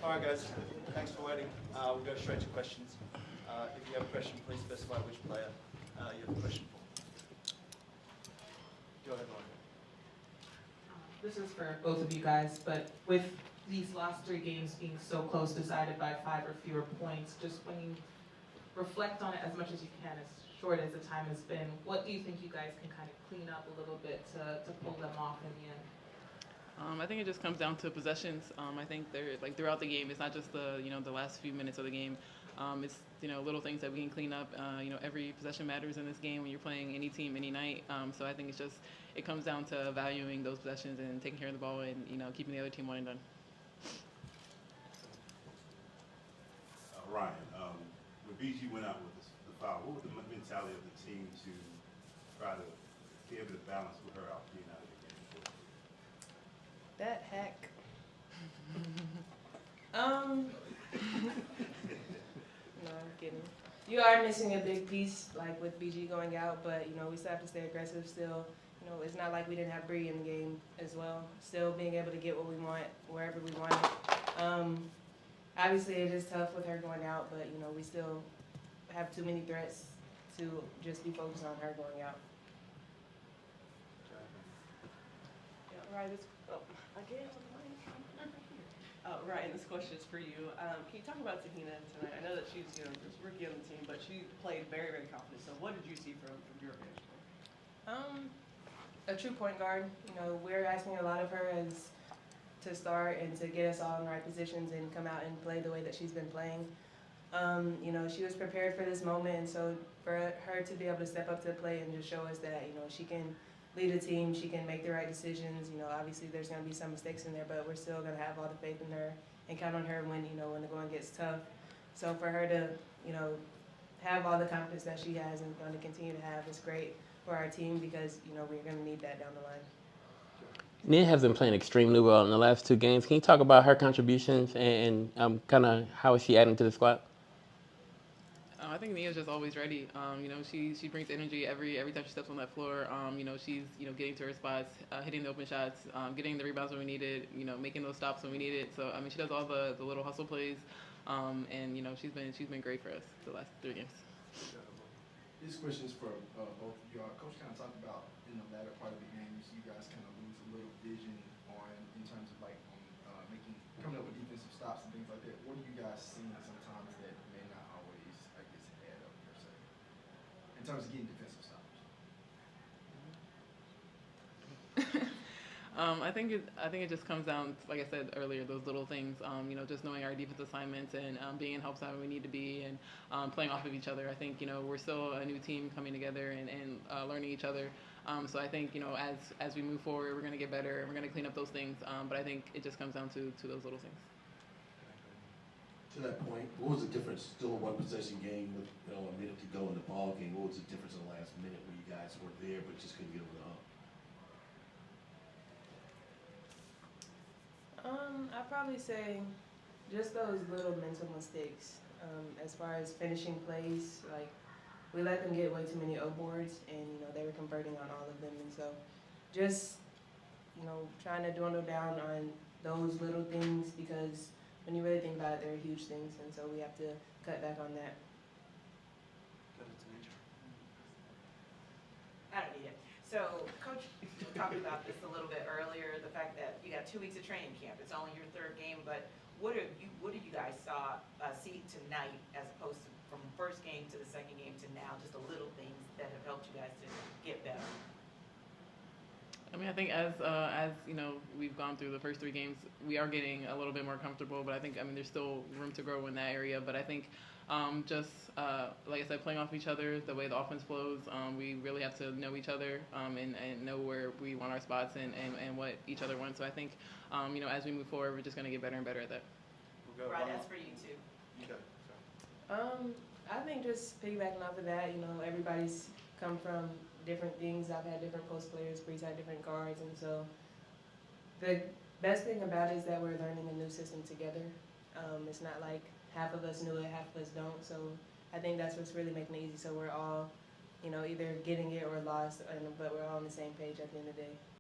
All right, guys. Thanks for waiting. We'll go straight to questions. If you have a question, please specify which player you have a question for. Go ahead, Lauren. This is for both of you guys, but with these last 3 games being so close, decided by 5 or fewer points, just when you reflect on it as much as you can, as short as the time has been, what do you think you guys can kind of clean up a little bit to pull them off in the end? I think it just comes down to possessions. I think they're like throughout the game. It's not just the the last few minutes of the game. It's little things that we can clean up. Every possession matters in this game when you're playing any team any night. So I think it comes down to valuing those possessions and taking care of the ball and keeping the other team one and done. Ryan, when BG went out with the foul, what was the mentality of the team to try to be able to balance with her out being out of the game? That heck. No, I'm kidding. You are missing a big piece, like with BG going out, but we still have to stay aggressive. Still, it's not like we didn't have Bree in the game as well. Still being able to get what we want wherever we want it. Obviously, it is tough with her going out, but we still have too many threats to just be focused on her going out. Ryan, Ryan, this question is for you. Can you talk about Tahina tonight? I know that she's just rookie on the team, but she played very, very confident. So what did you see from your vantage point? A true point guard. We're asking a lot of her to start and to get us all in the right positions and come out and play the way that she's been playing. She was prepared for this moment, and so for her to be able to step up to the plate and just show us that she can lead a team, she can make the right decisions. Obviously there's going to be some mistakes in there, but we're still going to have all the faith in her and count on her when when the going gets tough. So for her to have all the confidence that she has and going to continue to have is great for our team because we're going to need that down the line. Nia has been playing extremely well in the last 2 games. Can you talk about her contributions and kind of how is she adding to the squad? I think Nia's just always ready. She brings energy every time she steps on that floor. She's getting to her spots, hitting the open shots, getting the rebounds when we need it. Making those stops when we need it. So she does all the little hustle plays, and she's been great for us the last 3 games. This question is for both of y'all. Coach kind of talked about in the latter part of the game, you guys kind of lose a little vision in terms of coming up with defensive stops and things like that. What are you guys seeing sometimes that may not always, add up per se, in terms of getting defensive stops? I think it just comes down, like I said earlier, those little things. Just knowing our defense assignments and being in help side when we need to be and playing off of each other. I think we're still a new team coming together and learning each other. So I think as we move forward, we're going to get better and we're going to clean up those things. But I think it just comes down to those little things. To that point, what was the difference? Still a 1 possession game with a minute to go in the ball game. What was the difference in the last minute where you guys were there but just couldn't get over the hump? I'd probably say just those little mental mistakes. As far as finishing plays, like we let them get way too many O boards, and they were converting on all of them, and so just trying to dwindle down on those little things because when you really think about it, they're huge things, and so we have to cut back on that. I don't need it. So, Coach talked about this a little bit earlier, the fact that you got 2 weeks of training camp. It's only your 3rd game, but what did you guys see tonight as opposed to from the 1st game to the 2nd game to now? Just the little things that have helped you guys to get better. I think as we've gone through the first 3 games, we are getting a little bit more comfortable. But I think there's still room to grow in that area. But I think like I said, playing off each other, the way the offense flows, we really have to know each other and know where we want our spots and what each other wants. So I think as we move forward, we're just going to get better and better at that. Right, that's for you too. Okay. I think just piggybacking off of that, everybody's come from different things. I've had different post players, Bree's had different guards, and so the best thing about it is that we're learning a new system together. It's not like half of us knew it, half of us don't. So I think that's what's really making it easy. So we're all, either getting it or lost, but we're all on the same page at the end of the day.